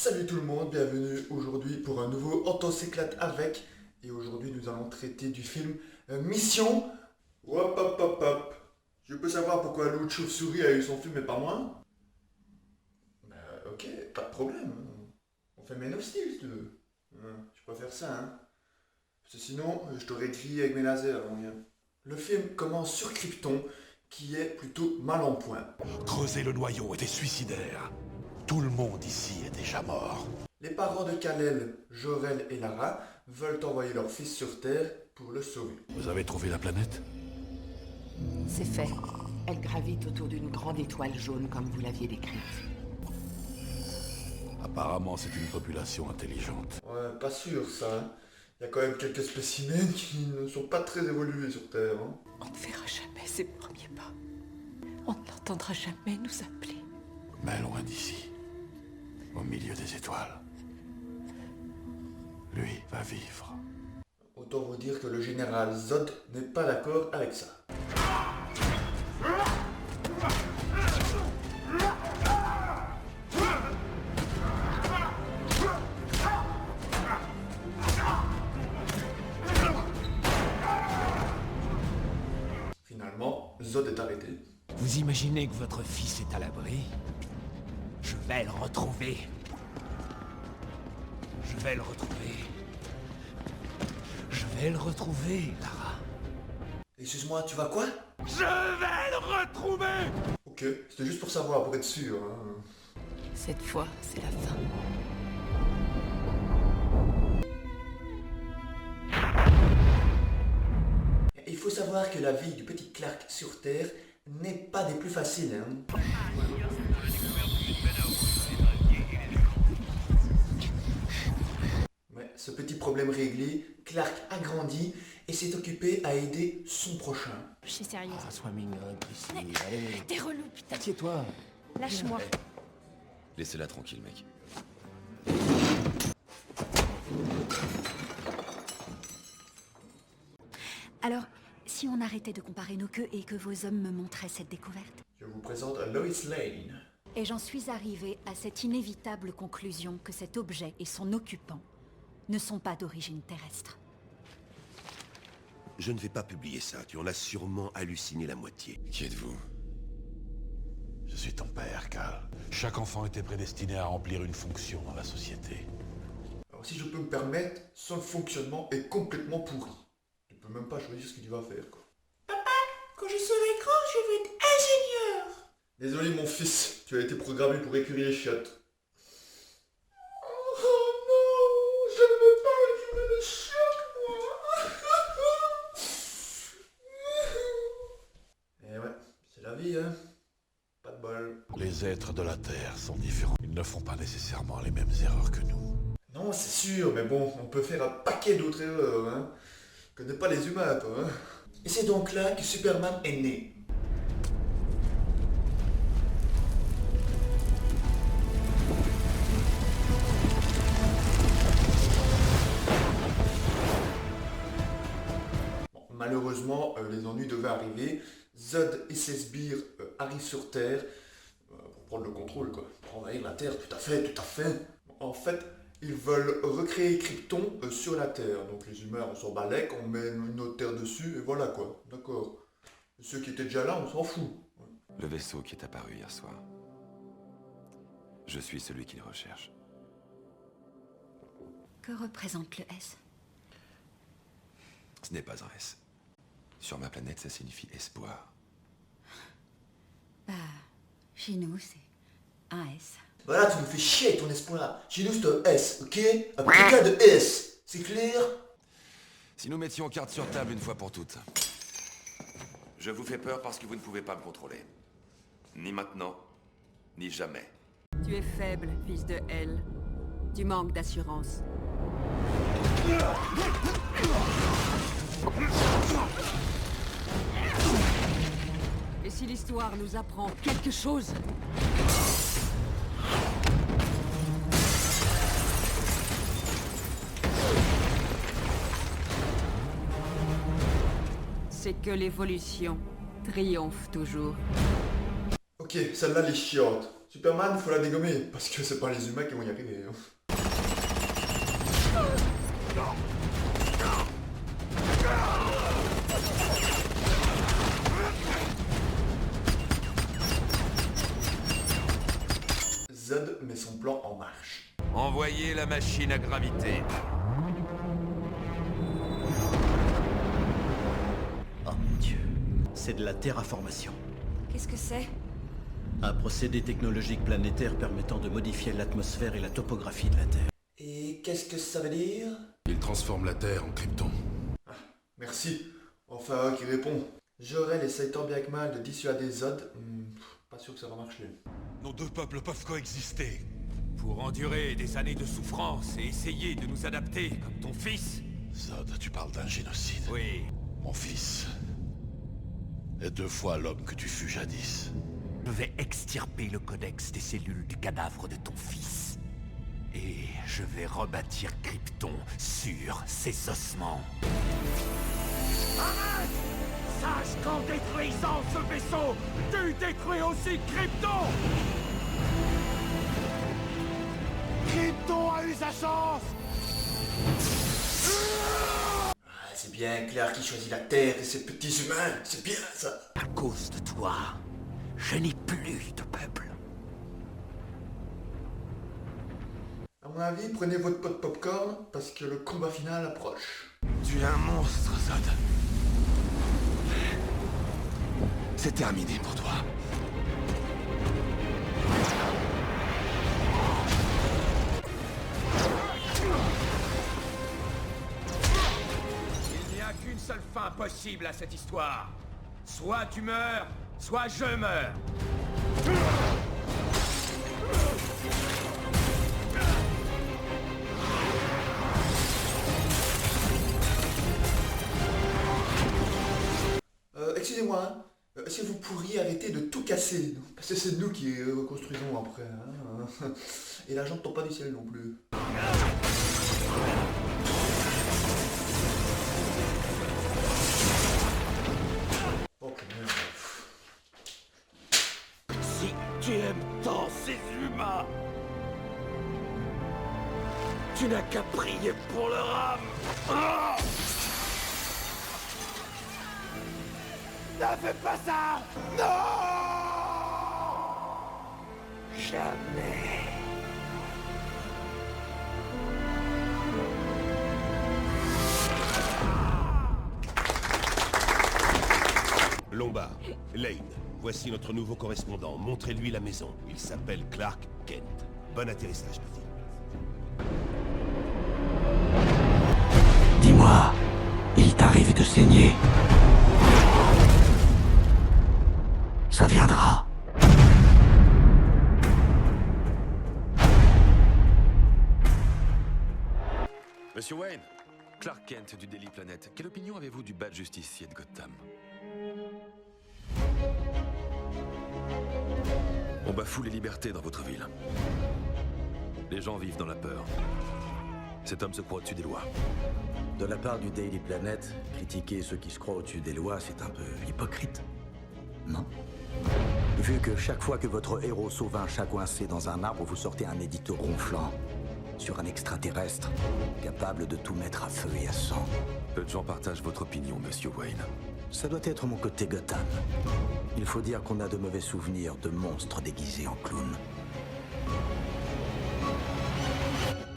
Salut tout le monde, bienvenue aujourd'hui pour un nouveau On s'éclate avec. Et aujourd'hui nous allons traiter du film Mission. Hop hop hop hop. Je peux savoir pourquoi l'autre chauve-souris a eu son film et pas moi? Ok, pas de problème. On fait Man of Steel si tu veux. Je préfère ça, hein. Parce que sinon, je t'aurais grillé avec mes lasers, mon gars. Le film commence sur Krypton, qui est plutôt mal en point. Creuser le noyau était suicidaire. Tout le monde ici est déjà mort. Les parents de Kal-El, Jor-El et Lara veulent envoyer leur fils sur Terre pour le sauver. Vous avez trouvé la planète? C'est fait. Elle gravite autour d'une grande étoile jaune comme vous l'aviez décrite. Apparemment, c'est une population intelligente. Ouais, pas sûr ça, hein. Il y a quand même quelques spécimens qui ne sont pas très évolués sur Terre, hein. On ne verra jamais ses premiers pas. On n'entendra jamais nous appeler. Mais loin d'ici, au milieu des étoiles, lui va vivre. Autant vous dire que le général Zod n'est pas d'accord avec ça. Finalement, Zod est arrêté. Vous imaginez que votre fils est à l'abri? Je vais le retrouver. Je vais le retrouver. Je vais le retrouver, Lara. Excuse-moi, tu vas quoi? Je vais le retrouver! Ok, c'était juste pour savoir, pour être sûr, hein. Cette fois, c'est la fin. Il faut savoir que la vie du petit Clark sur Terre n'est pas des plus faciles, hein. Mais ce petit problème réglé, Clark a grandi et s'est occupé à aider son prochain. Je suis sérieuse. Ah, sois mignonne, ici. Allez, T'es relou, putain. assieds-toi. Lâche-moi. Laissez-la tranquille, mec. Alors, si on arrêtait de comparer nos queues et que vos hommes me montraient cette découverte? Je vous présente Lois Lane. Et j'en suis arrivée à cette inévitable conclusion que cet objet et son occupant ne sont pas d'origine terrestre. Je ne vais pas publier ça, tu en as sûrement halluciné la moitié. Qui êtes-vous? Je suis ton père, Cal. Chaque enfant était prédestiné à remplir une fonction dans la société. Alors si je peux me permettre, son fonctionnement est complètement pourri. Tu peux même pas choisir ce que tu vas faire, quoi. Papa, quand je serai grand, je veux être ingénieur. Désolé mon fils, tu as été programmé pour écurer les chiottes. Oh non, je ne veux pas écurer les chiottes, moi. Eh ouais, c'est la vie, hein. Pas de bol. Les êtres de la Terre sont différents. Ils ne font pas nécessairement les mêmes erreurs que nous. Non, c'est sûr, mais bon, on peut faire un paquet d'autres erreurs, hein. Je connais pas les humains, toi, hein. Et c'est donc là que Superman est né. Bon, malheureusement, les ennuis devaient arriver. Zod et ses sbires arrivent sur Terre pour prendre le contrôle, quoi. Pour envahir la Terre, tout à fait, tout à fait. En fait, ils veulent recréer Krypton sur la Terre. Donc les humains, on s'en balèque, on met une autre Terre dessus, et voilà quoi. D'accord. Ceux qui étaient déjà là, on s'en fout. Le vaisseau qui est apparu hier soir. Je suis celui qu'il recherche. Que représente le S? Ce n'est pas un S. Sur ma planète, ça signifie espoir. Bah, chez nous, c'est un S. Voilà, tu me fais chier avec ton espoir. Chez nous, c'est un S, ok? Un putain de S. C'est clair? Si nous mettions carte sur table une fois pour toutes. Je vous fais peur parce que vous ne pouvez pas me contrôler. Ni maintenant, ni jamais. Tu es faible, fils de L. Tu manques d'assurance. Et si l'histoire nous apprend quelque chose, c'est que l'évolution triomphe toujours. Ok, celle-là, elle est chiante. Superman, faut la dégommer, parce que c'est pas les humains qui vont y arriver. Hein. Zod met son plan en marche. Envoyez la machine à gravité. Oh mon Dieu, c'est de la terraformation. Qu'est-ce que c'est? Un procédé technologique planétaire permettant de modifier l'atmosphère et la topographie de la Terre. Et qu'est-ce que ça veut dire? Il transforme la Terre en Krypton. Ah, merci. Enfin, qui répond. Jor-El essaye tant bien que mal de dissuader Zod. Pas sûr que ça va marcher. Nos deux peuples peuvent coexister. Pour endurer des années de souffrance et essayer de nous adapter comme ton fils? Zod, tu parles d'un génocide. Oui. Mon fils est 2 fois l'homme que tu fus jadis. Je vais extirper le codex des cellules du cadavre de ton fils. Et je vais rebâtir Krypton sur ses ossements. Arrête! Sache qu'en détruisant ce vaisseau, tu détruis aussi Krypton! Krypton a eu sa chance! Ah, c'est bien Clark qui choisit la Terre et ses petits humains. C'est bien ça. À cause de toi, je n'ai plus de peuple. À mon avis, prenez votre pot de popcorn parce que le combat final approche. Tu es un monstre, Zod. C'est terminé pour toi. Il n'y a qu'une seule fin possible à cette histoire. Soit tu meurs, soit je meurs. Excusez-moi, hein. Est-ce que vous pourriez arrêter de tout casser? Parce que c'est nous qui reconstruisons après. Hein. Et l'argent ne tombe pas du ciel non plus. Oh merde. Si tu aimes tant ces humains, tu n'as qu'à prier pour leur âme. Ah! Ne fais pas ça! Non! Jamais. Lombard, Lane, voici notre nouveau correspondant. Montrez-lui la maison. Il s'appelle Clark Kent. Bon atterrissage, petit. Dis-moi, il t'arrive de saigner. Ça viendra. Monsieur Wayne, Clark Kent du Daily Planet. Quelle opinion avez-vous du bad justicier de Gotham? On bafoue les libertés dans votre ville. Les gens vivent dans la peur. Cet homme se croit au-dessus des lois. De la part du Daily Planet, critiquer ceux qui se croient au-dessus des lois, c'est un peu hypocrite. Non? Vu que chaque fois que votre héros sauve un chat coincé dans un arbre, vous sortez un édito ronflant sur un extraterrestre capable de tout mettre à feu et à sang. Peu de gens partagent votre opinion, Monsieur Wayne. Ça doit être mon côté Gotham. Il faut dire qu'on a de mauvais souvenirs de monstres déguisés en clowns.